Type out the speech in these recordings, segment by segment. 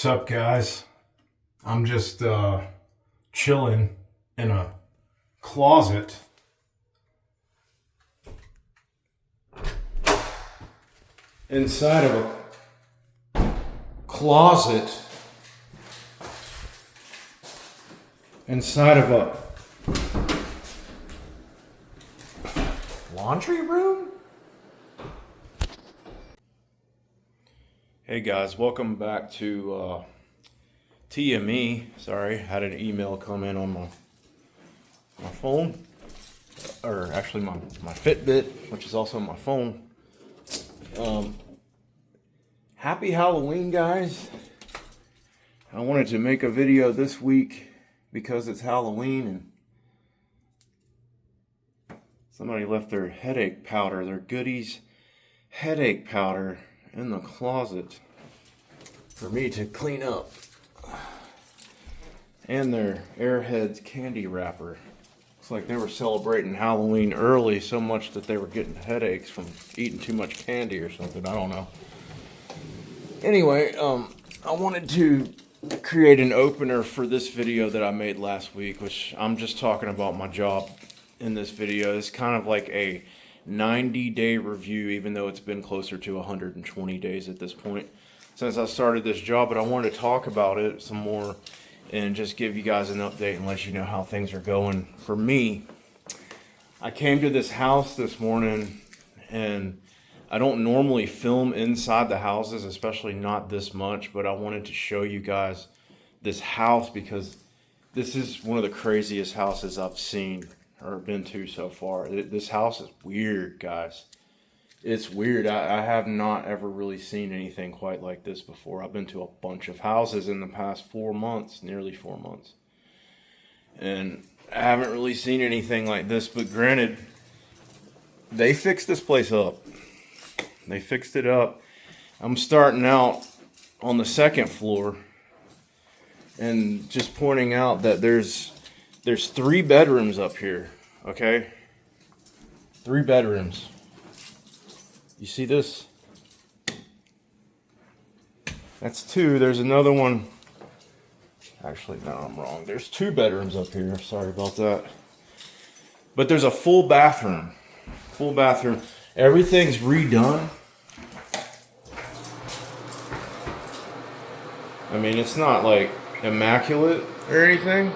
Sup guys, I'm just chilling in a closet inside of a closet inside of a laundry room. Hey guys, welcome back to TME. Sorry, had an email come in on my phone, or actually my Fitbit, which is also my phone. Happy Halloween, guys. I wanted to make a video this week because it's Halloween and somebody left their headache powder, their Goodies headache powder in the closet for me to clean up, and their Airheads candy wrapper. Looks like they were celebrating Halloween early so much that they were getting headaches from eating too much candy or something. I don't know. Anyway, I wanted to create an opener for this video that I made last week, which I'm just talking about my job in this video. It's kind of like a 90-day review, even though it's been closer to 120 days at this point since I started this job. But I wanted to talk about it some more and just give you guys an update and let you know how things are going for me. I came to this house this morning, and I don't normally film inside the houses, especially not this much, but I wanted to show you guys this house because this is one of the craziest houses I've seen or been to so far. This house is weird, guys. It's weird. I have not ever really seen anything quite like this before. I've been to a bunch of houses in the past 4 months, nearly 4 months, and I haven't really seen anything like this. But granted, they fixed this place up. They fixed it up. I'm starting out on the second floor and just pointing out that there's 3 bedrooms up here, okay? 3 bedrooms. You see this? That's 2. There's another one. Actually, no, I'm wrong. There's 2 bedrooms up here. Sorry about that. But there's a full bathroom. Full bathroom. Everything's redone. I mean, it's not like immaculate or anything,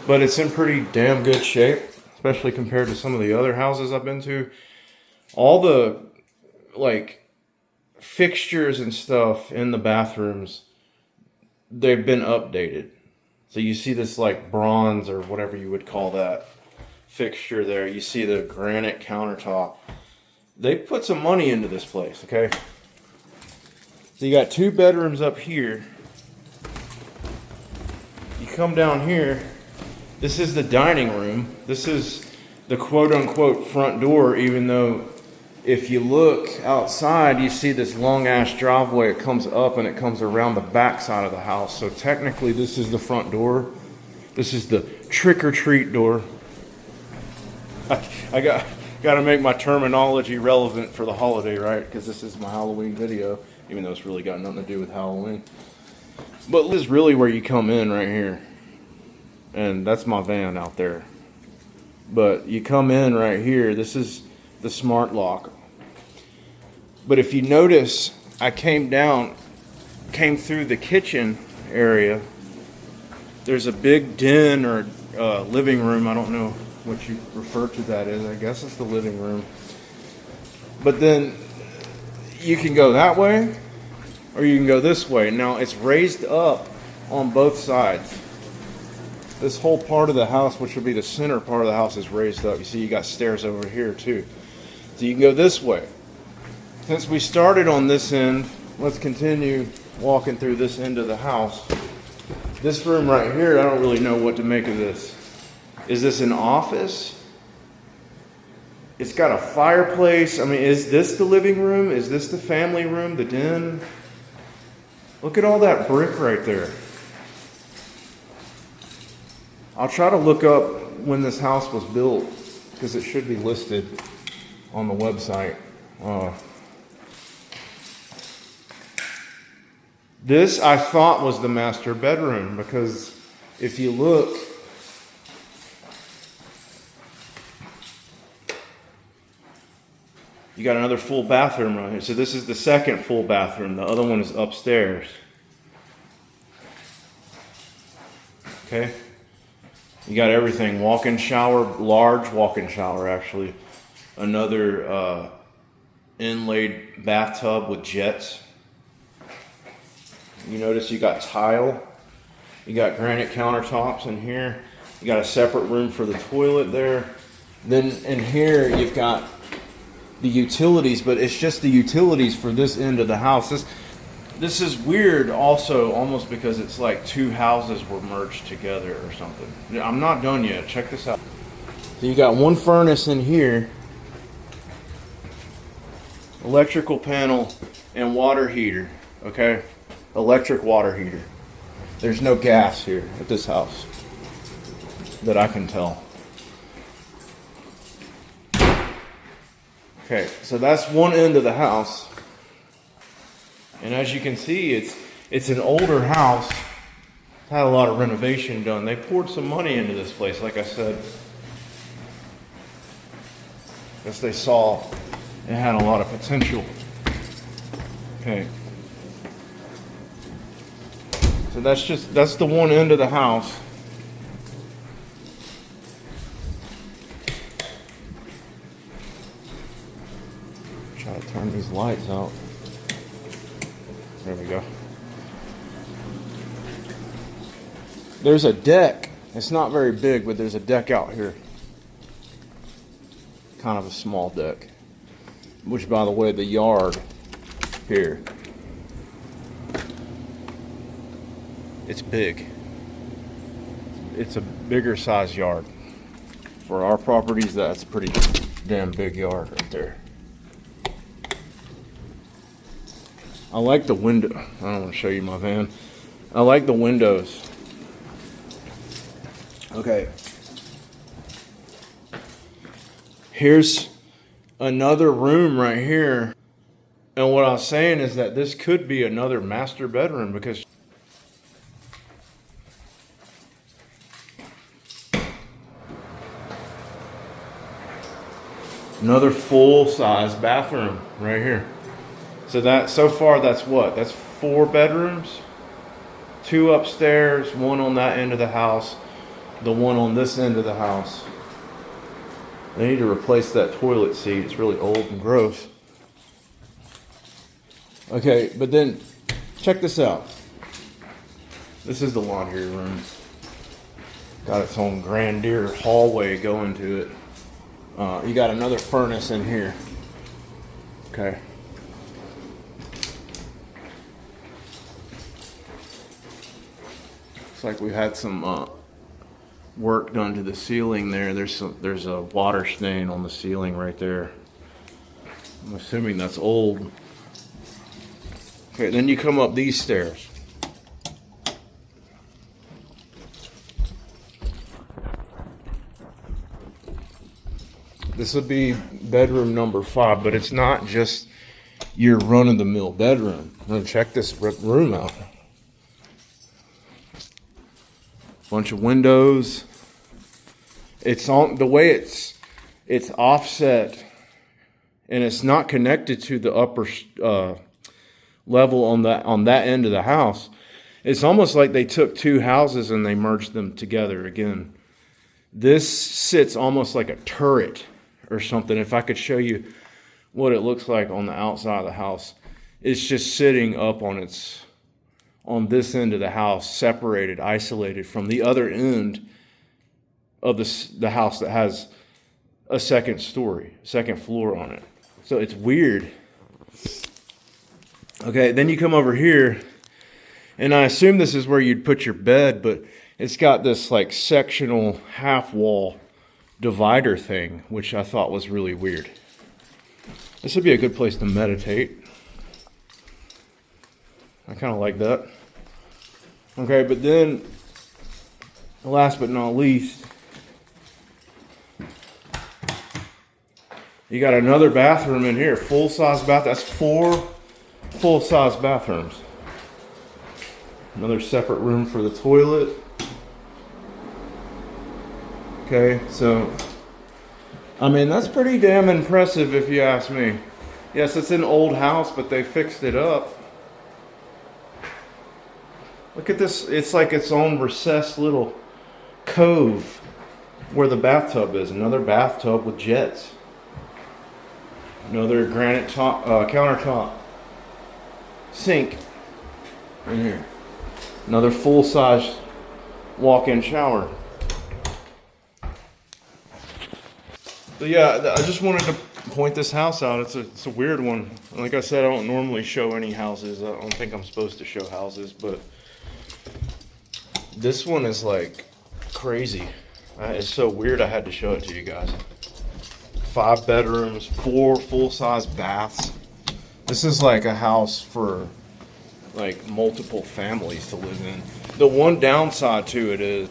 but it's in pretty damn good shape, especially compared to some of the other houses I've been to. All the like fixtures and stuff in the bathrooms, they've been updated. So you see this like bronze or whatever you would call that fixture there. You see the granite countertop. They put some money into this place, okay? So you got 2 bedrooms up here. You come down here. This is the dining room. This is the quote-unquote front door, even though if you look outside, you see this long-ass driveway. It comes up and it comes around the back side of the house. So technically, this is the front door. This is the trick-or-treat door. I got to make my terminology relevant for the holiday, right? Because this is my Halloween video, even though it's really got nothing to do with Halloween. But this is really where you come in right here. And that's my van out there. But you come in right here. This is the smart lock. But if you notice, I came through the kitchen area. There's a big den or living room. I don't know what you refer to that as. I guess it's the living room. But then you can go that way or you can go this way. Now it's raised up on both sides. This whole part of the house, which would be the center part of the house, is raised up. You see, you got stairs over here too. So you can go this way. Since we started on this end, let's continue walking through this end of the house. This room right here, I don't really know what to make of this. Is this an office? It's got a fireplace. I mean, is this the living room? Is this the family room, the den? Look at all that brick right there. I'll try to look up when this house was built because it should be listed on the This I thought was the master bedroom because if you look, you got another full bathroom right here. So this is the second full bathroom. The other one is upstairs. Okay. You got everything. Walk-in shower, large walk-in shower actually. Another inlaid bathtub with jets. You notice you got tile. You got granite countertops in here. You got a separate room for the toilet there. Then in here you've got the utilities, but it's just the utilities for this end of the house. This is weird also, almost because it's like two houses were merged together or something. I'm not done yet. Check this out. So you got one furnace in here, electrical panel, and water heater. Okay, electric water heater. There's no gas here at this house that I can tell. Okay, so that's one end of the house. And as you can see, it's an older house. It's had a lot of renovation done. They poured some money into this place, like I said. Because they saw it had a lot of potential. Okay. So that's the one end of the house. Try to turn these lights out. There we go. There's a deck. It's not very big, but there's a deck out here. Kind of a small deck. Which, by the way, the yard here, it's big. It's a bigger size yard. For our properties, that's a pretty damn big yard right there. I like the window. I don't want to show you my van. I like the windows. Okay. Here's another room right here. And what I was saying is that this could be another master bedroom because another full-size bathroom right here. So far that's what? That's 4 bedrooms, 2 upstairs, 1 on that end of the house, the one on this end of the house. They need to replace that toilet seat. It's really old and gross. Okay, but then check this out. This is the laundry room. Got its own grandeur hallway going to it. You got another furnace in here. Okay. Looks like we had some work done to the ceiling there. There's a water stain on the ceiling right there. I'm assuming that's old. Okay, then you come up these stairs. This would be bedroom number 5, but it's not just your run-of-the-mill bedroom. Now check this room out. Bunch of windows. It's on the way it's offset, and it's not connected to the upper level on that end of the house. It's almost like they took 2 houses and they merged them together again. This sits almost like a turret or something. If I could show you what it looks like on the outside of the house, it's just sitting up on this end of the house, separated, isolated from the other end of the house that has a second floor on it. So it's weird. Okay, then you come over here, and I assume this is where you'd put your bed, but it's got this like sectional half wall divider thing, which I thought was really weird. This would be a good place to meditate. I kind of like that. Okay, but then, last but not least, you got another bathroom in here, full-size bath. That's 4 full-size bathrooms. Another separate room for the toilet. Okay, so I mean, that's pretty damn impressive if you ask me. Yes, it's an old house, but they fixed it up. Look at this. It's like its own recessed little cove where the bathtub is. Another bathtub with jets. Another granite countertop. Sink in here. Another full-size walk-in shower. So yeah, I just wanted to point this house out. It's a weird one. Like I said, I don't normally show any houses. I don't think I'm supposed to show houses, but this one is like crazy. It's so weird I had to show it to you guys. 5 bedrooms, 4 full-size baths. This is like a house for like multiple families to live in. The one downside to it is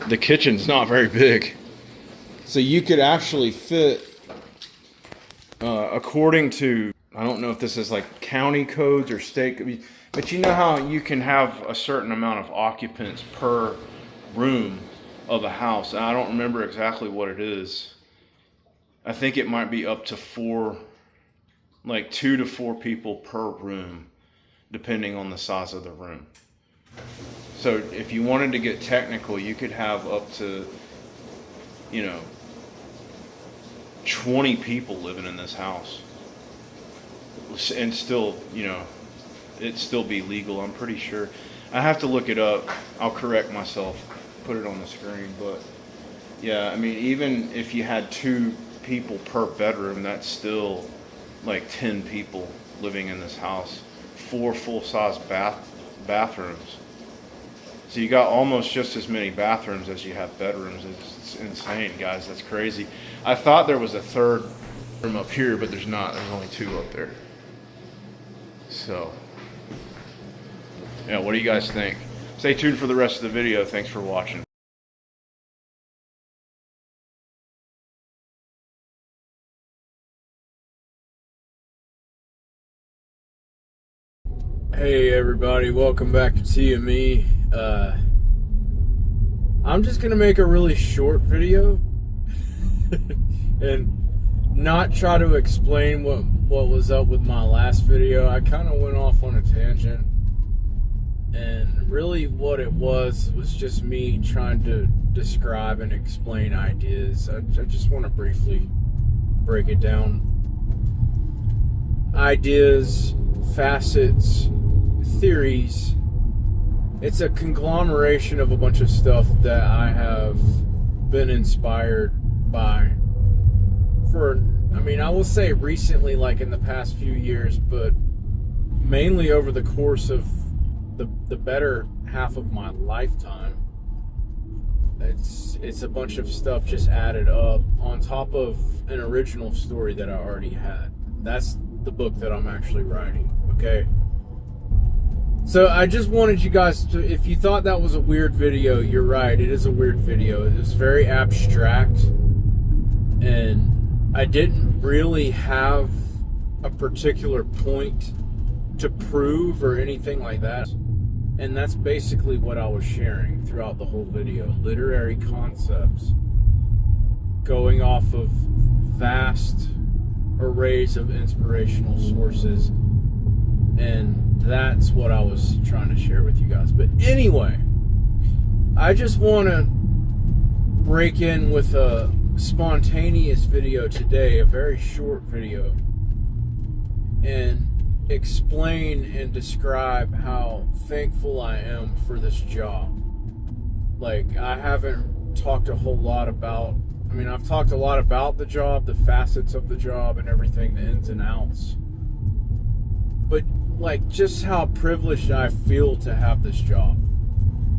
the kitchen's not very big. So you could actually fit, according to, I don't know if this is like county codes or state, but you know how you can have a certain amount of occupants per room of a house. I don't remember exactly what it is. I think it might be up to 4, like 2 to 4 people per room, depending on the size of the room. So if you wanted to get technical, you could have up to, 20 people living in this house. And still, it'd still be legal, I'm pretty sure. I have to look it up. I'll correct myself, put it on the screen. But yeah, I mean, even if you had 2 people per bedroom, that's still like 10 people living in this house. 4 full-size bathrooms. So you got almost just as many bathrooms as you have bedrooms. It's insane, guys. That's crazy. I thought there was a 3rd room up here, but there's not. There's only 2 up there. So, yeah, what do you guys think? Stay tuned for the rest of the video. Thanks for watching. Hey everybody, welcome back to TME. I'm just gonna make a really short video and not try to explain what was up with my last video. I kind of went off on a tangent, and really what it was just me trying to describe and explain ideas. I just want to briefly break it down. Ideas, facets, theories. It's a conglomeration of a bunch of stuff that I have been inspired by I will say recently, like in the past few years, but mainly over the course of the better half of my lifetime. It's a bunch of stuff just added up on top of an original story that I already had. That's the book that I'm actually writing, okay? So I just wanted you guys to, if you thought that was a weird video, you're right, it is a weird video. It is very abstract, and I didn't really have a particular point to prove or anything like that. And that's basically what I was sharing throughout the whole video. Literary concepts going off of vast arrays of inspirational sources. And that's what I was trying to share with you guys. But anyway, I just want to break in with a spontaneous video today, a very short video, and explain and describe how thankful I am for this job. Like, I haven't talked a whole lot about, I've talked a lot about the job, the facets of the job and everything, the ins and outs. But like, just how privileged I feel to have this job.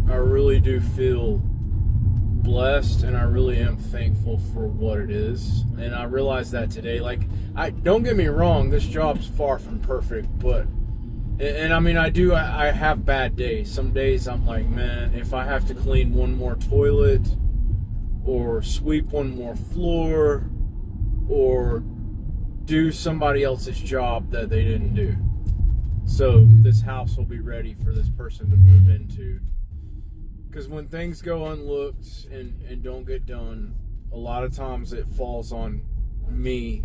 I really do feel blessed, and I really am thankful for what it is. And I realized that today. Like, don't get me wrong, this job's far from perfect, but I have bad days. Some days I'm like, man, if I have to clean one more toilet or sweep one more floor or do somebody else's job that they didn't do. So this house will be ready for this person to move into. Because when things go unlooked and don't get done, a lot of times it falls on me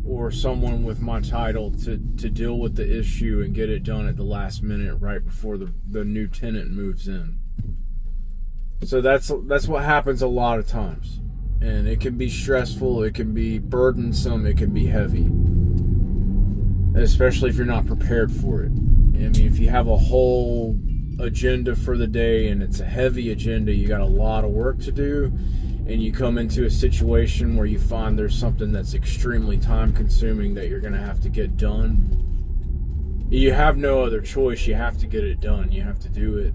or someone with my title to deal with the issue and get it done at the last minute right before the new tenant moves in. So that's what happens a lot of times. And it can be stressful, it can be burdensome, it can be heavy. Especially if you're not prepared for it. I mean, if you have a whole agenda for the day and it's a heavy agenda, you got a lot of work to do, and you come into a situation where you find there's something that's extremely time consuming that you're going to have to get done, you have no other choice. You have to get it done. You have to do it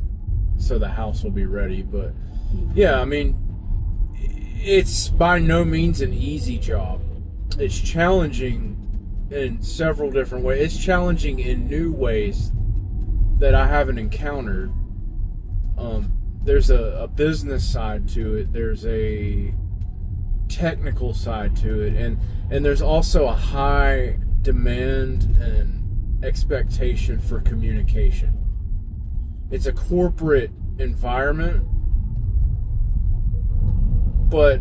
so the house will be ready. But yeah, I mean, it's by no means an easy job. It's challenging in several different ways. It's challenging in new ways that I haven't encountered. There's a business side to it. There's a technical side to it, and there's also a high demand and expectation for communication. It's a corporate environment, but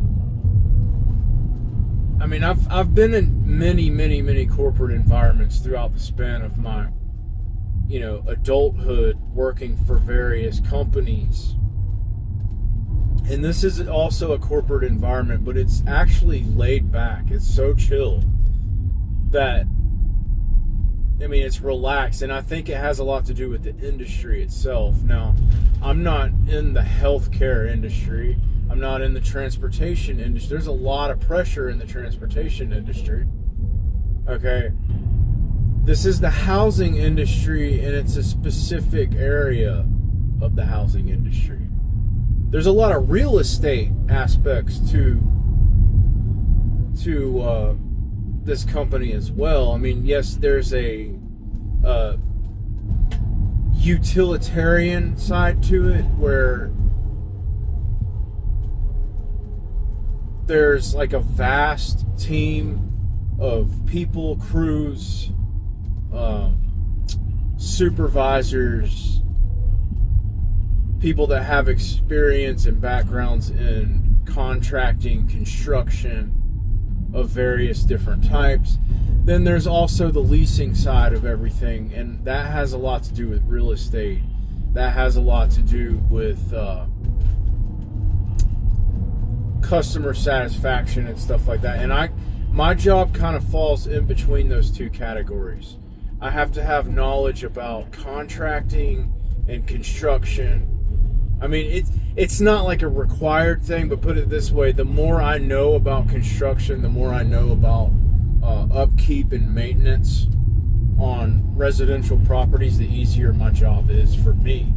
I mean, I've been in many corporate environments throughout the span of my, adulthood, working for various companies. And this is also a corporate environment, but it's actually laid back. It's so chill that, I mean, it's relaxed. And I think it has a lot to do with the industry itself. Now, I'm not in the healthcare industry. I'm not in the transportation industry. There's a lot of pressure in the transportation industry. Okay. This is the housing industry, and it's a specific area of the housing industry. There's a lot of real estate aspects to this company as well. I mean, yes, there's a utilitarian side to it where there's like a vast team of people, crews, supervisors, people that have experience and backgrounds in contracting, construction of various different types. Then there's also the leasing side of everything, and that has a lot to do with real estate. That has a lot to do with customer satisfaction and stuff like that. And my job kind of falls in between those two categories. I have to have knowledge about contracting and construction. I mean, it's not like a required thing, but put it this way, the more I know about construction, the more I know about upkeep and maintenance on residential properties, the easier my job is for me.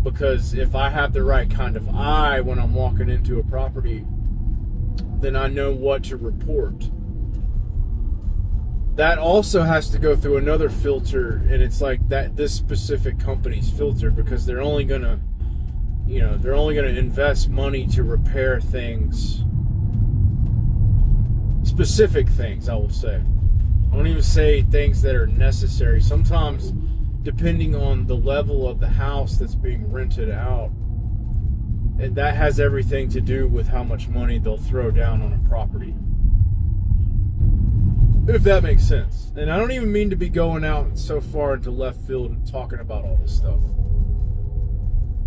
Because if I have the right kind of eye when I'm walking into a property, then I know what to report. That also has to go through another filter, and it's like that this specific company's filter, because they're only gonna invest money to repair things, specific things, I will say. I don't even say things that are necessary. Sometimes, depending on the level of the house that's being rented out, and that has everything to do with how much money they'll throw down on a property. If that makes sense. And I don't even mean to be going out so far into left field and talking about all this stuff.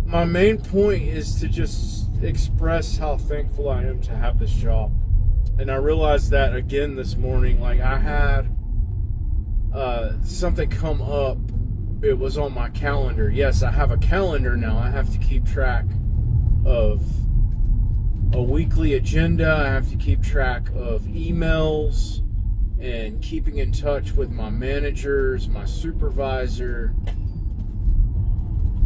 My main point is to just express how thankful I am to have this job. And I realized that again this morning. Like, I had something come up. It was on my calendar. Yes, I have a calendar now. I have to keep track of a weekly agenda. I have to keep track of emails and keeping in touch with my managers, my supervisor.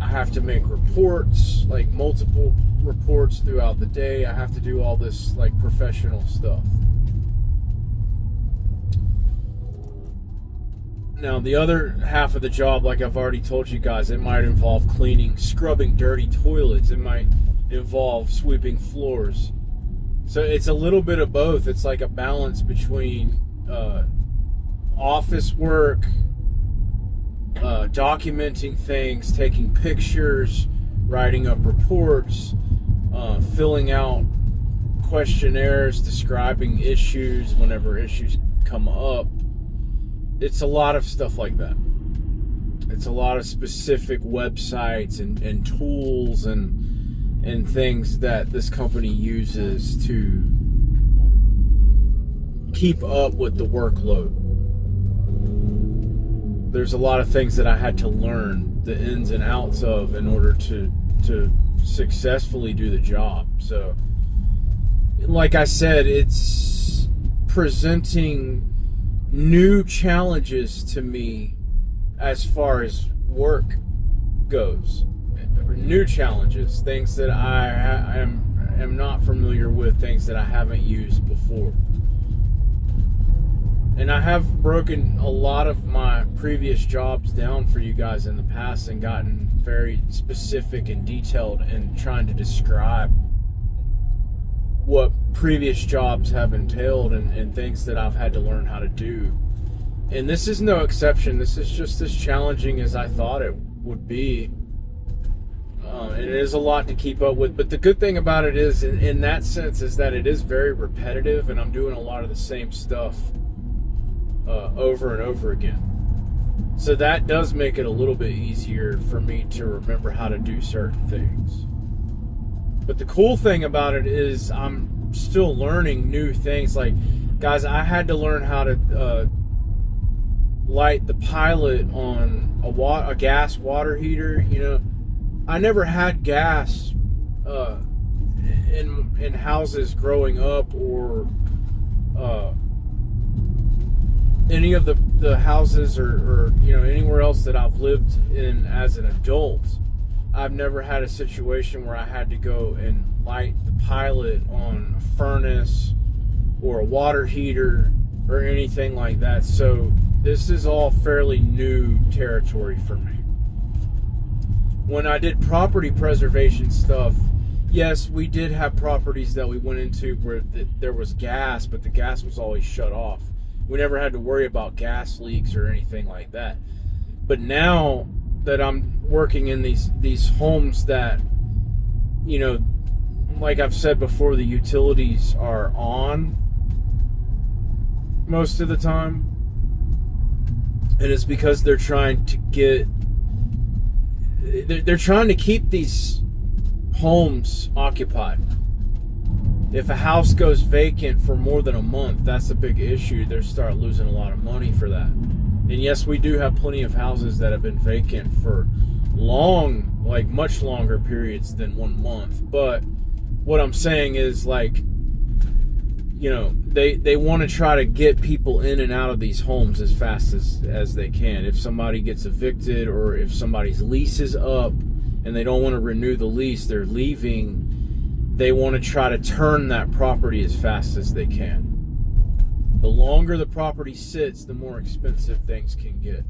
I have to make reports, like multiple reports throughout the day. I have to do all this like professional stuff. Now, the other half of the job, like I've already told you guys, it might involve scrubbing dirty toilets. It might involve sweeping floors. So it's a little bit of both. It's like a balance between office work, documenting things, taking pictures, writing up reports, filling out questionnaires, describing issues whenever issues come up. It's a lot of stuff like that. It's a lot of specific websites and tools and things that this company uses to keep up with the workload. There's a lot of things that I had to learn the ins and outs of in order to successfully do the job. So, like I said, it's presenting new challenges to me as far as work goes. New challenges, things that I am not familiar with, things that I haven't used before. And I have broken a lot of my previous jobs down for you guys in the past and gotten very specific and detailed in trying to describe what previous jobs have entailed and things that I've had to learn how to do. And this is no exception. This is just as challenging as I thought it would be. And it is a lot to keep up with. But the good thing about it is, in that sense, is that it is very repetitive, and I'm doing a lot of the same stuff over and over again. So that does make it a little bit easier for me to remember how to do certain things. But the cool thing about it is I'm still learning new things. Like, guys, I had to learn how to light the pilot on a gas water heater. You know, I never had gas in houses growing up, or any of the houses or you know, anywhere else that I've lived in as an adult. I've never had a situation where I had to go and light the pilot on a furnace or a water heater or anything like that. So this is all fairly new territory for me. When I did property preservation stuff, yes, we did have properties that we went into where there was gas, but the gas was always shut off. We never had to worry about gas leaks or anything like that. But now that I'm working in these homes that, you know, like I've said before, the utilities are on most of the time. And it's because they're trying to keep these homes occupied. If a house goes vacant for more than a month, that's a big issue. They start losing a lot of money for that. And yes, we do have plenty of houses that have been vacant for long, like much longer periods than 1 month. But what I'm saying is, like, you know, they want to try to get people in and out of these homes as fast as they can. If somebody gets evicted, or if somebody's lease is up and they don't want to renew the lease, they're leaving, they want to try to turn that property as fast as they can. The longer the property sits, the more expensive things can get.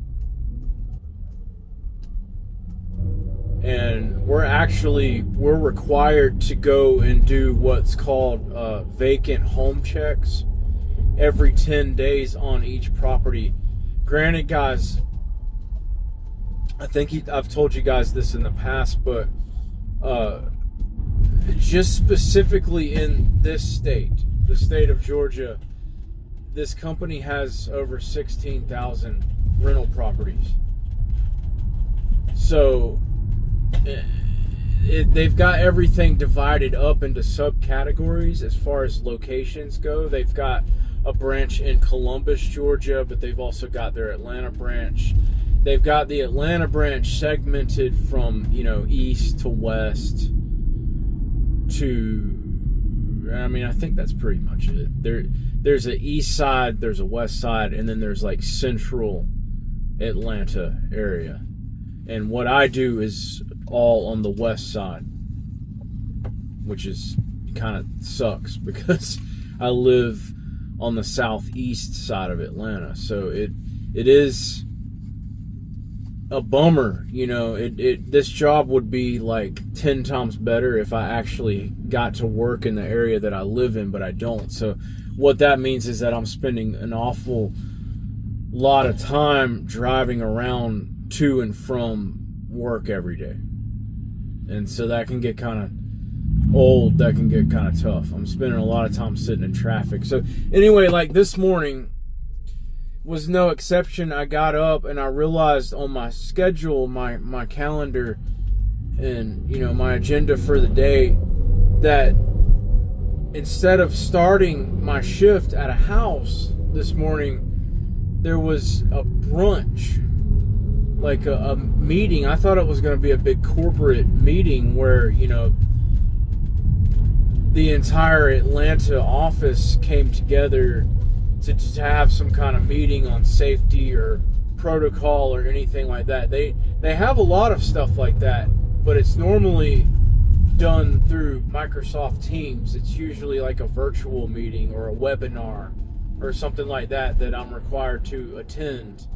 And we're required to go and do what's called vacant home checks every 10 days on each property. Granted, guys, I think I've told you guys this in the past, but just specifically in this state, the state of Georgia, this company has over 16,000 rental properties. So they've got everything divided up into subcategories as far as locations go. They've got a branch in Columbus, Georgia, but they've also got their Atlanta branch. They've got the Atlanta branch segmented from, you know, east to west to, I mean, I think that's pretty much it. There's an east side, there's a west side, and then there's like central Atlanta area. And what I do is all on the west side, which is kind of sucks because I live on the southeast side of Atlanta. So it is a bummer, you know. This job would be like 10 times better if I actually got to work in the area that I live in, but I don't. So what that means is that I'm spending an awful lot of time driving around to and from work every day. And so that can get kind of old. That can get kind of tough. I'm spending a lot of time sitting in traffic. So anyway, like this morning was no exception. I got up and I realized on my schedule, my calendar, and my agenda for the day, that instead of starting my shift at a house this morning, there was a brunch, like a meeting. I thought it was going to be a big corporate meeting where the entire Atlanta office came together to have some kind of meeting on safety or protocol or anything like that. They have a lot of stuff like that, but it's normally done through Microsoft Teams. It's usually like a virtual meeting or a webinar or something like that I'm required to attend.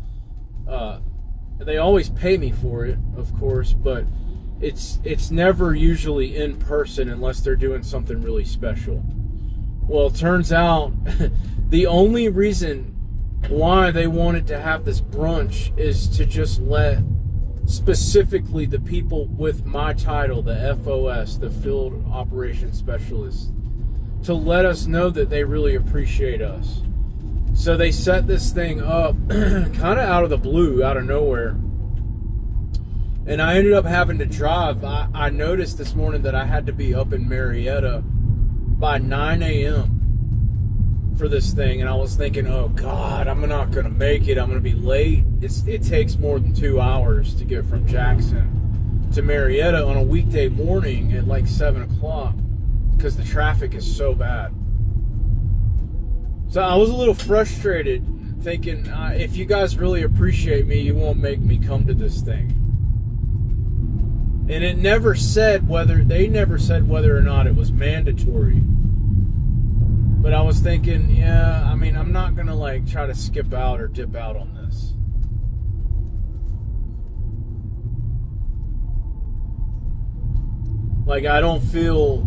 They always pay me for it, of course, but it's never usually in person unless they're doing something really special. Well, it turns out the only reason why they wanted to have this brunch is to just let specifically the people with my title, the FOS, the Field Operations Specialist, to let us know that they really appreciate us. So they set this thing up kind of out of the blue, out of nowhere. And I ended up having to drive. I noticed this morning that I had to be up in Marietta by 9 a.m. for this thing. And I was thinking, oh God, I'm not going to make it. I'm going to be late. It takes more than 2 hours to get from Jackson to Marietta on a weekday morning at like 7 o'clock because the traffic is so bad. So I was a little frustrated, thinking, if you guys really appreciate me, you won't make me come to this thing. And they never said whether or not it was mandatory. But I was thinking, yeah, I mean, I'm not going to try to skip out or dip out on this. I don't feel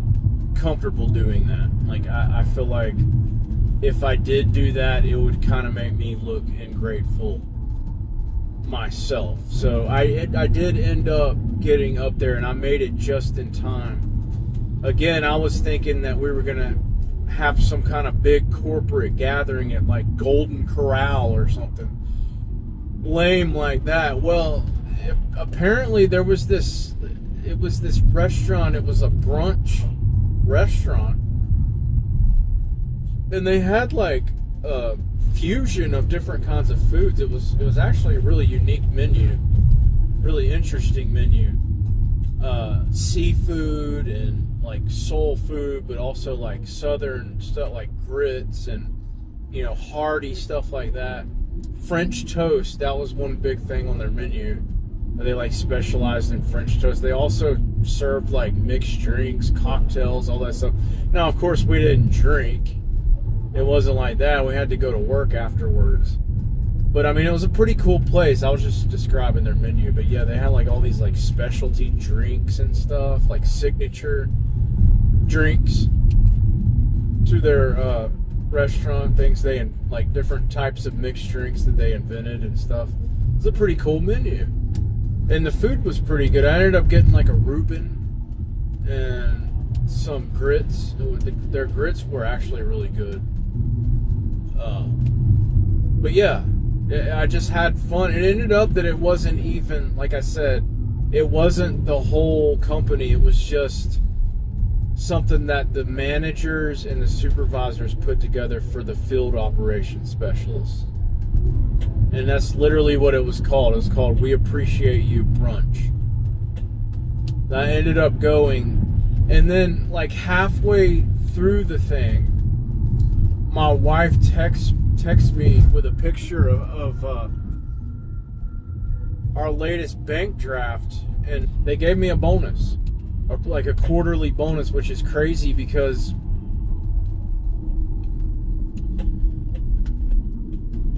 comfortable doing that. I feel like if I did do that, it would kind of make me look ungrateful myself. So I did end up getting up there, and I made it just in time. Again, I was thinking that we were going to have some kind of big corporate gathering at Golden Corral or something lame like that. Well, apparently it was this restaurant. It was a brunch restaurant, and they had a fusion of different kinds of foods. It was actually a really unique menu, really interesting menu. Seafood and soul food, but also southern stuff like grits and hearty stuff like that. French toast, that was one big thing on their menu. They specialized in French toast. They also served mixed drinks, cocktails, all that stuff. Now, of course, we didn't drink. It wasn't like that. We had to go to work afterwards. But I mean, it was a pretty cool place. I was just describing their menu. But yeah, they had all these specialty drinks and stuff, signature drinks to their restaurant, things they different types of mixed drinks that they invented and stuff. It's a pretty cool menu. And the food was pretty good. I ended up getting a Reuben and some grits. Their grits were actually really good. But yeah, I just had fun. It ended up that it wasn't even, like I said, it wasn't the whole company. It was just something that the managers and the supervisors put together for the Field Operations Specialists. And that's literally what it was called. It was called We Appreciate You Brunch. I ended up going, and then halfway through the thing, my wife texts me with a picture of our latest bank draft, and they gave me a bonus, a quarterly bonus, which is crazy because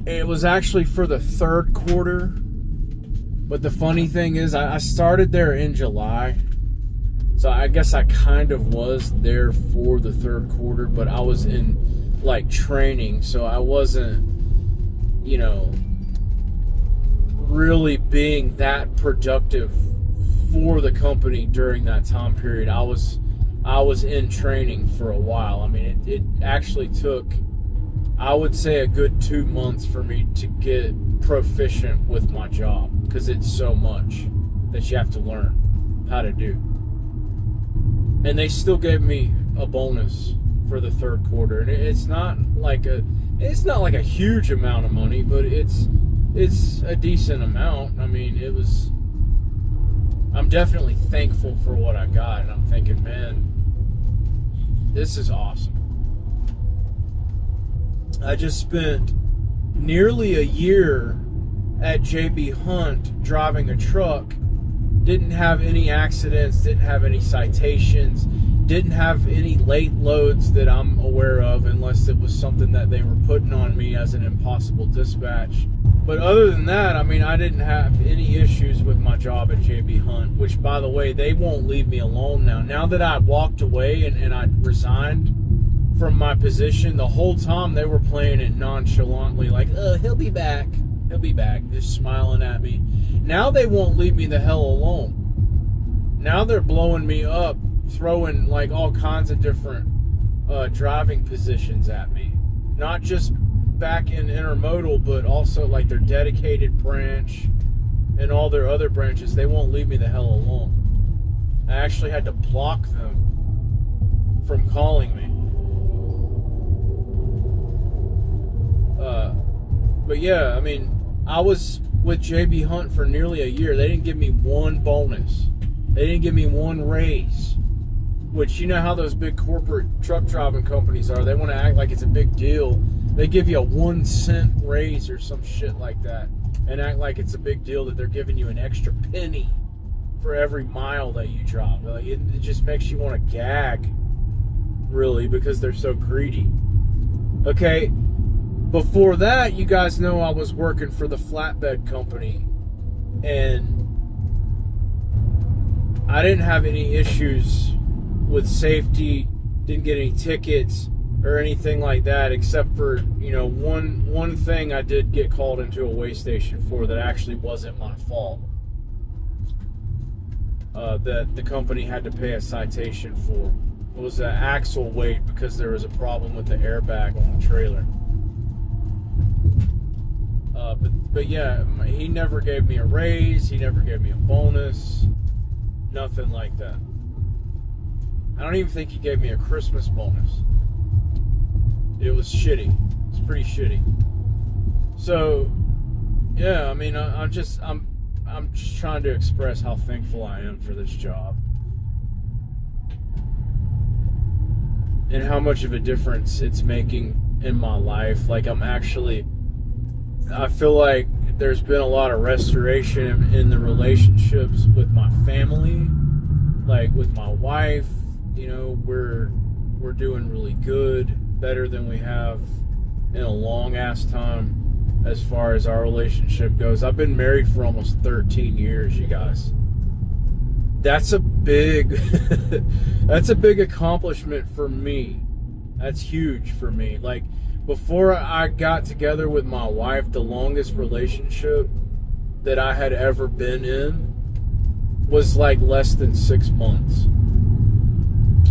it was actually for the third quarter. But the funny thing is, I started there in July, so I guess I kind of was there for the third quarter, but I was in training, so I wasn't really being that productive for the company during that time period. I was in training for a while. I mean, it actually took, I would say, a good 2 months for me to get proficient with my job, because it's so much that you have to learn how to do. And they still gave me a bonus for the third quarter, and it's not like a huge amount of money, but it's a decent amount. I mean, I'm definitely thankful for what I got, and I'm thinking, man, this is awesome. I just spent nearly a year at JB Hunt driving a truck. Didn't have any accidents, didn't have any citations, didn't have any late loads that I'm aware of, unless it was something that they were putting on me as an impossible dispatch. But other than that, I mean, I didn't have any issues with my job at JB Hunt, which, by the way, they won't leave me alone now. Now that I walked away and I resigned from my position, the whole time they were playing it nonchalantly, like, oh, he'll be back, just smiling at me. Now they won't leave me the hell alone. Now they're blowing me up, throwing like all kinds of different driving positions at me. Not just back in intermodal, but also like their dedicated branch and all their other branches. They won't leave me the hell alone. I actually had to block them from calling me. But yeah, I mean, I was with JB Hunt for nearly a year. They didn't give me one bonus. They didn't give me one raise. Which, you know how those big corporate truck driving companies are. They want to act like it's a big deal. They give you a 1 cent raise or some shit like that, and act like it's a big deal that they're giving you an extra penny for every mile that you drive. Like, it just makes you want to gag, really, because they're so greedy. Okay, before that, you guys know I was working for the flatbed company, and I didn't have any issues with safety, didn't get any tickets or anything like that, except for, you know, one thing I did get called into a weigh station for that actually wasn't my fault. That the company had to pay a citation for. It was an axle weight because there was a problem with the airbag on the trailer. But yeah, he never gave me a raise, he never gave me a bonus, nothing like that. I don't even think he gave me a Christmas bonus. It was shitty. It's pretty shitty. So, yeah, I mean, I'm just trying to express how thankful I am for this job, and how much of a difference it's making in my life. Like, I feel like there's been a lot of restoration in the relationships with my family, like with my wife. You know, we're doing really good, better than we have in a long ass time as far as our relationship goes. I've been married for almost 13 years, you guys. That's a big that's a big accomplishment for me. That's huge for me. Like, before I got together with my wife, the longest relationship that I had ever been in was like less than 6 months.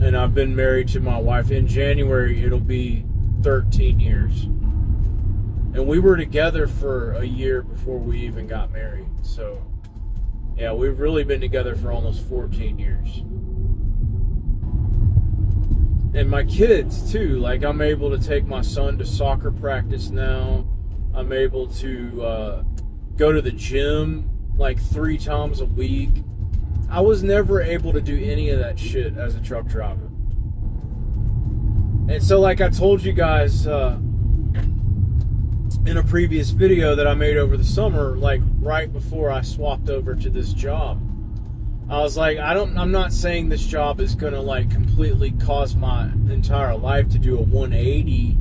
And I've been married to my wife. In January, it'll be 13 years. And we were together for a year before we even got married. So, yeah, we've really been together for almost 14 years. And my kids, too. Like, I'm able to take my son to soccer practice now. I'm able to go to the gym like 3 times a week. I was never able to do any of that shit as a truck driver. And so, like I told you guys in a previous video that I made over the summer, like right before I swapped over to this job, I was like, I'm not saying this job is gonna like completely cause my entire life to do a 180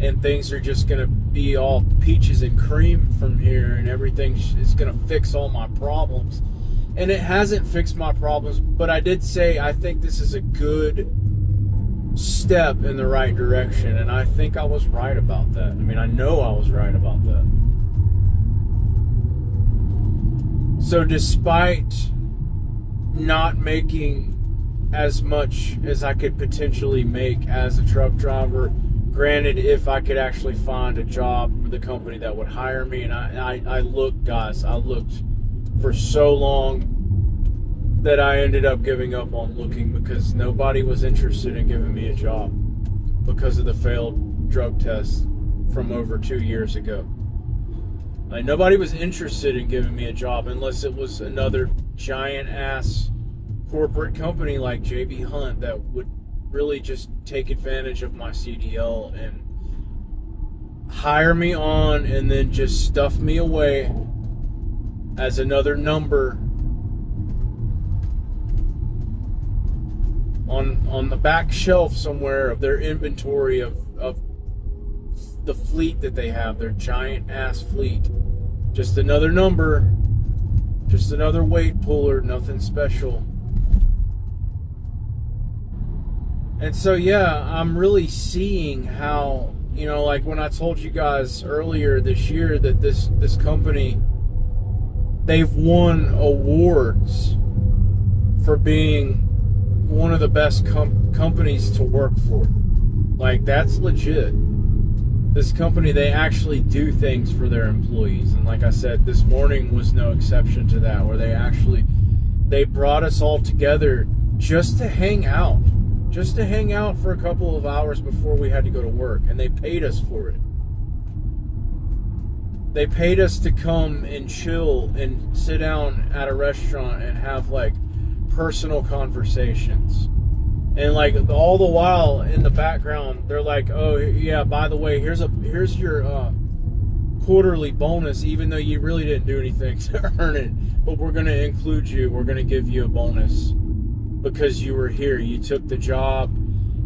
and things are just gonna be all peaches and cream from here and everything is gonna fix all my problems. And it hasn't fixed my problems, but I did say I think this is a good step in the right direction, and I think I was right about that. I mean, I know I was right about that. So despite not making as much as I could potentially make as a truck driver, granted, if I could actually find a job with a company that would hire me, and I looked, guys, I looked for so long that I ended up giving up on looking because nobody was interested in giving me a job because of the failed drug test from over 2 years ago. Like, nobody was interested in giving me a job unless it was another giant ass corporate company like JB Hunt that would really just take advantage of my CDL and hire me on and then just stuff me away as another number on the back shelf somewhere of their inventory of the fleet that they have, their giant ass fleet. Just another number, just another weight puller, nothing special. And so, yeah, I'm really seeing how, you know, like when I told you guys earlier this year that this company, they've won awards for being one of the best companies to work for. Like, that's legit. This company, they actually do things for their employees. And like I said, this morning was no exception to that, where they brought us all together just to hang out. Just to hang out for a couple of hours before we had to go to work. And they paid us for it. They paid us to come and chill and sit down at a restaurant and have like personal conversations. And like all the while in the background, they're like, "Oh yeah, by the way, here's your quarterly bonus, even though you really didn't do anything to earn it. But we're gonna include you. We're gonna give you a bonus because you were here. You took the job,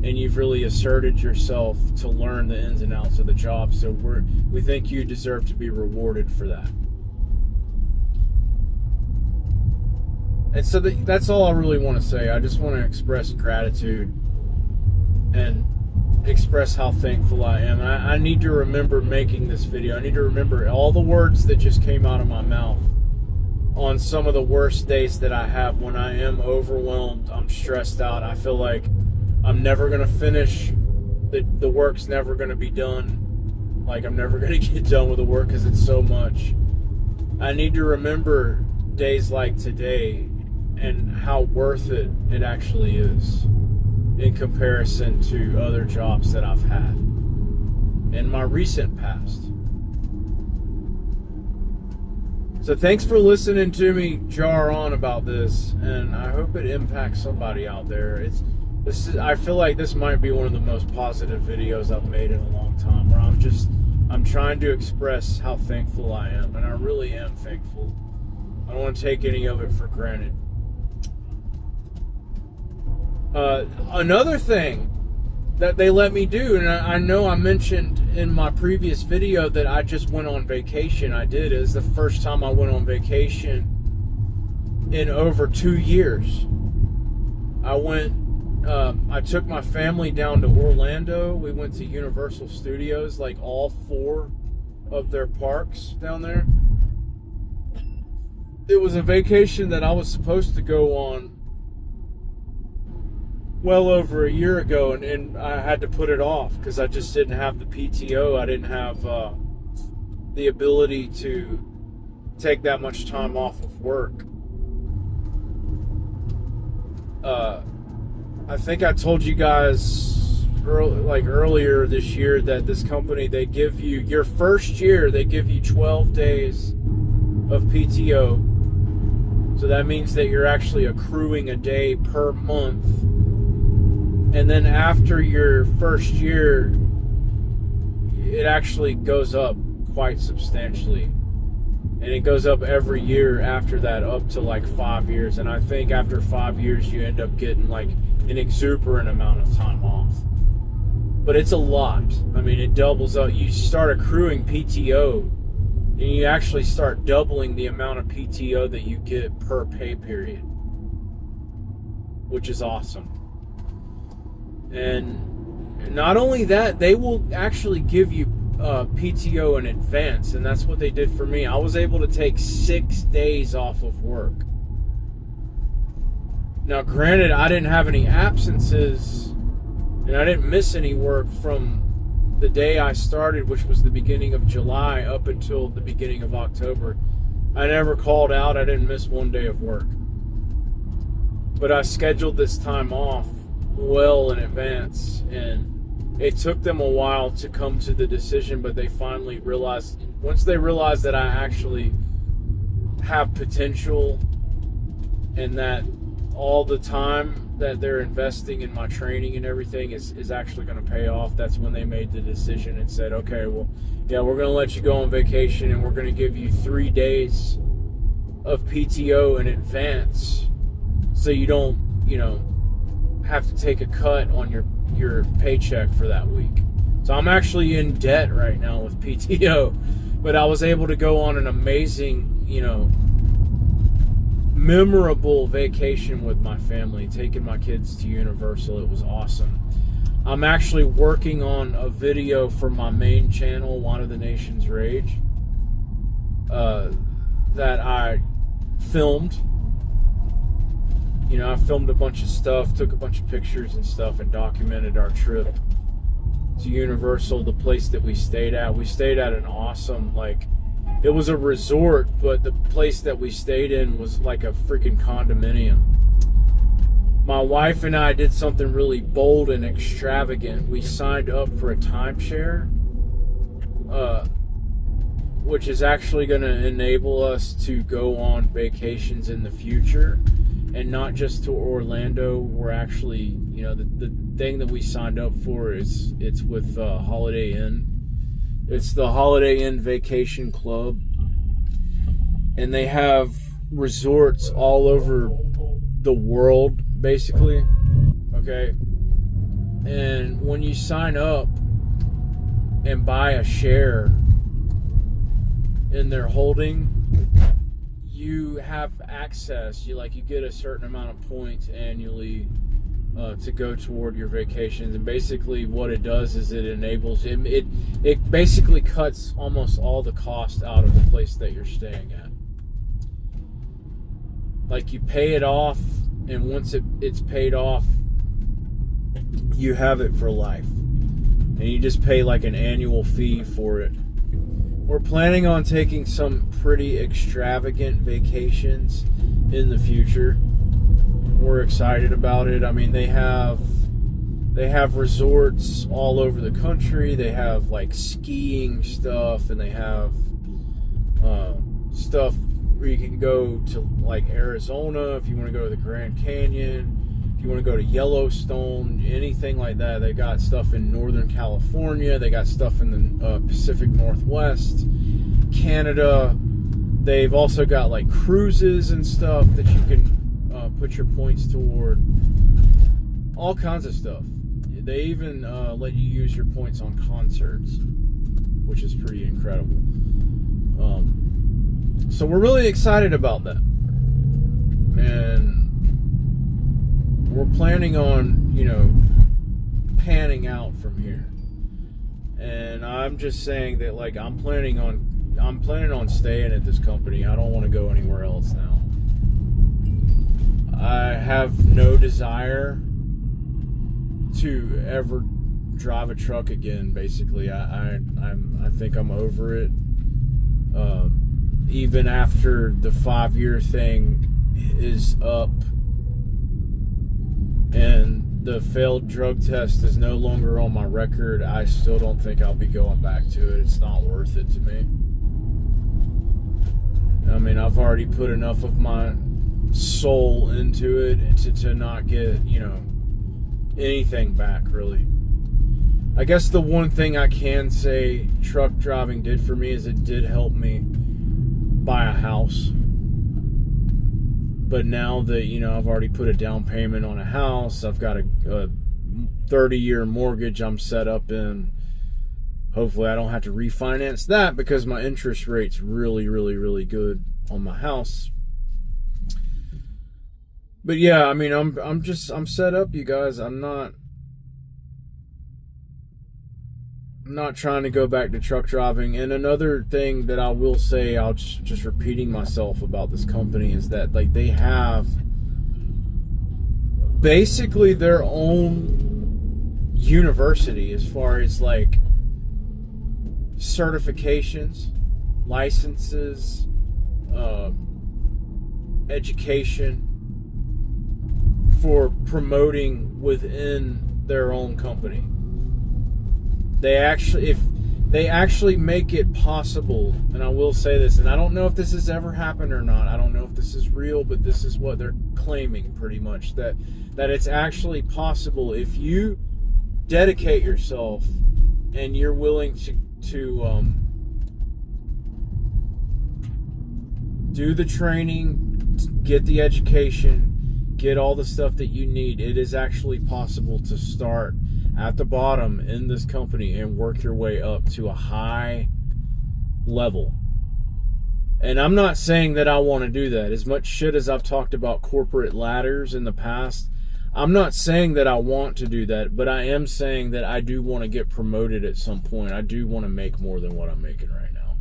and you've really asserted yourself to learn the ins and outs of the job. So we think you deserve to be rewarded for that." And so that's all I really want to say. I just want to express gratitude and express how thankful I am. I need to remember making this video. I need to remember all the words that just came out of my mouth on some of the worst days that I have, when I am overwhelmed, I'm stressed out, I feel like I'm never going to finish, the work's never going to be done. Like, I'm never going to get done with the work because it's so much. I need to remember days like today and how worth it actually is in comparison to other jobs that I've had in my recent past. So thanks for listening to me jar on about this, and I hope it impacts somebody out there. I feel like this might be one of the most positive videos I've made in a long time, where I'm trying to express how thankful I am, and I really am thankful. I don't want to take any of it for granted. Another thing that they let me do, and I know I mentioned in my previous video that I just went on vacation. I did. It was the first time I went on vacation in over 2 years. I took my family down to Orlando. We went to Universal Studios, like all 4 of their parks down there. It was a vacation that I was supposed to go on well over a year ago, and I had to put it off because I just didn't have the PTO. I didn't have the ability to take that much time off of work. I think I told you guys earlier this year that this company, they give you, your first year, they give you 12 days of PTO. So that means that you're actually accruing a day per month. And then after your first year, it actually goes up quite substantially. And it goes up every year after that, up to like 5 years. And I think after 5 years, you end up getting like an exuberant amount of time off. But it's a lot. I mean, it doubles up. You start accruing PTO, and you actually start doubling the amount of PTO that you get per pay period, which is awesome. And not only that, they will actually give you PTO in advance, and that's what they did for me. I was able to take 6 days off of work. Now, granted, I didn't have any absences, and I didn't miss any work from the day I started, which was the beginning of July, up until the beginning of October. I never called out. I didn't miss one day of work. But I scheduled this time off well in advance, and it took them a while to come to the decision, but they finally realized, once they realized that I actually have potential and that all the time that they're investing in my training and everything is actually going to pay off, that's when they made the decision and said, okay, well, yeah, we're going to let you go on vacation, and we're going to give you 3 days of PTO in advance so you don't, have to take a cut on your paycheck for that week. So I'm actually in debt right now with PTO, but I was able to go on an amazing, memorable vacation with my family, taking my kids to Universal. It was awesome. I'm actually working on a video for my main channel, One of the Nation's Rage, that I filmed. I filmed a bunch of stuff, took a bunch of pictures and stuff, and documented our trip to Universal, the place that we stayed at. We stayed at an awesome, it was a resort, but the place that we stayed in was like a freaking condominium. My wife and I did something really bold and extravagant. We signed up for a timeshare, which is actually going to enable us to go on vacations in the future, and not just to Orlando. We're actually, the thing that we signed up for it's with Holiday Inn. It's the Holiday Inn Vacation Club, and they have resorts all over the world, basically. Okay, and when you sign up and buy a share in their holding, you have access. You get a certain amount of points annually to go toward your vacations, and basically what it does is it enables it basically cuts almost all the cost out of the place that you're staying at. You pay it off, and once it's paid off, you have it for life, and you just pay an annual fee for it. We're planning on taking some pretty extravagant vacations in the future. We're excited about it. I mean, they have resorts all over the country. They have skiing stuff, and they have stuff where you can go to Arizona if you want to go to the Grand Canyon, if you want to go to Yellowstone, anything like that. They got stuff in Northern California. They got stuff in the Pacific Northwest, Canada. They've also got cruises and stuff that you can put your points toward. All kinds of stuff. They even let you use your points on concerts, which is pretty incredible. So we're really excited about that, and we're planning on panning out from here. And I'm just saying that I'm planning on staying at this company. I don't want to go anywhere else now. I have no desire to ever drive a truck again. Basically, I think I'm over it. Even after the 5-year thing is up and the failed drug test is no longer on my record, I still don't think I'll be going back to it. It's not worth it to me. I mean, I've already put enough of my soul into it to not get, anything back, really. I guess the one thing I can say truck driving did for me is it did help me buy a house. But now that, I've already put a down payment on a house, I've got a 30-year mortgage I'm set up in. Hopefully I don't have to refinance that, because my interest rate's really, really, really good on my house. But yeah, I mean, I'm set up, you guys. I'm not trying to go back to truck driving. And another thing that I will say, I'll just repeating myself about this company, is that like they have basically their own university as far as like certifications, licenses, education for promoting within their own company. They actually make it possible, and I will say this, and I don't know if this has ever happened or not. I don't know if this is real, but this is what they're claiming pretty much, that it's actually possible if you dedicate yourself and you're willing to do the training, get the education, get all the stuff that you need. It is actually possible to start at the bottom in this company and work your way up to a high level. And I'm not saying that I want to do that. As much shit as I've talked about corporate ladders in the past, I'm not saying that I want to do that, but I am saying that I do want to get promoted at some point. I do want to make more than what I'm making right now.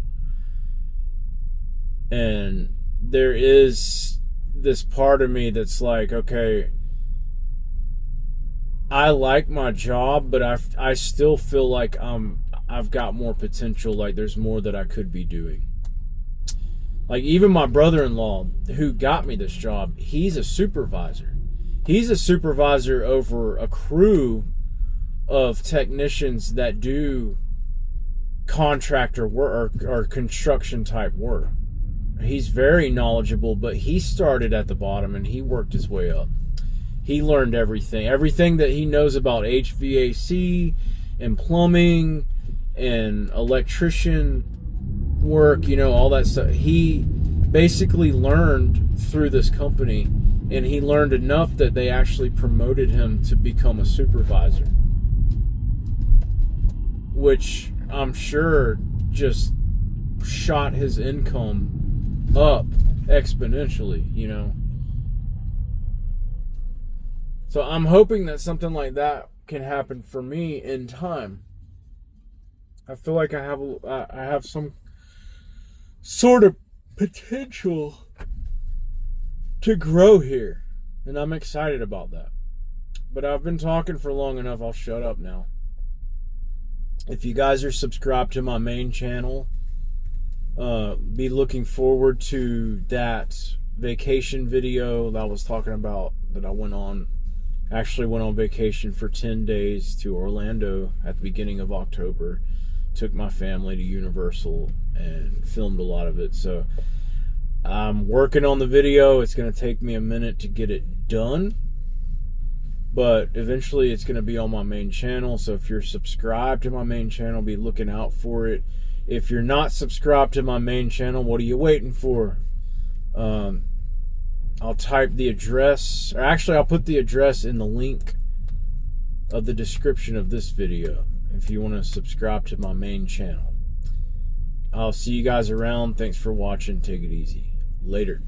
And there is this part of me that's like, okay, I like my job, but I still feel like I've got more potential. Like there's more that I could be doing. Like even my brother-in-law who got me this job, he's a supervisor. He's a supervisor over a crew of technicians that do contractor work or construction type work. He's very knowledgeable, but he started at the bottom and he worked his way up. He learned everything that he knows about HVAC and plumbing and electrician work, you know, all that stuff. He basically learned through this company, and he learned enough that they actually promoted him to become a supervisor, which I'm sure just shot his income up exponentially, you know. So I'm hoping that something like that can happen for me in time. I feel like I have some sort of potential to grow here, and I'm excited about that. But I've been talking for long enough. I'll shut up now. If you guys are subscribed to my main channel, be looking forward to that vacation video that I was talking about, that I went on vacation for 10 days to Orlando at the beginning of October. Took my family to Universal and filmed a lot of it. So I'm working on the video. It's going to take me a minute to get it done, but eventually it's going to be on my main channel. So if you're subscribed to my main channel, be looking out for it. If you're not subscribed to my main channel, what are you waiting for? I'll type the address, or actually I'll put the address in the link of the description of this video if you want to subscribe to my main channel. I'll see you guys around. Thanks for watching. Take it easy. Later.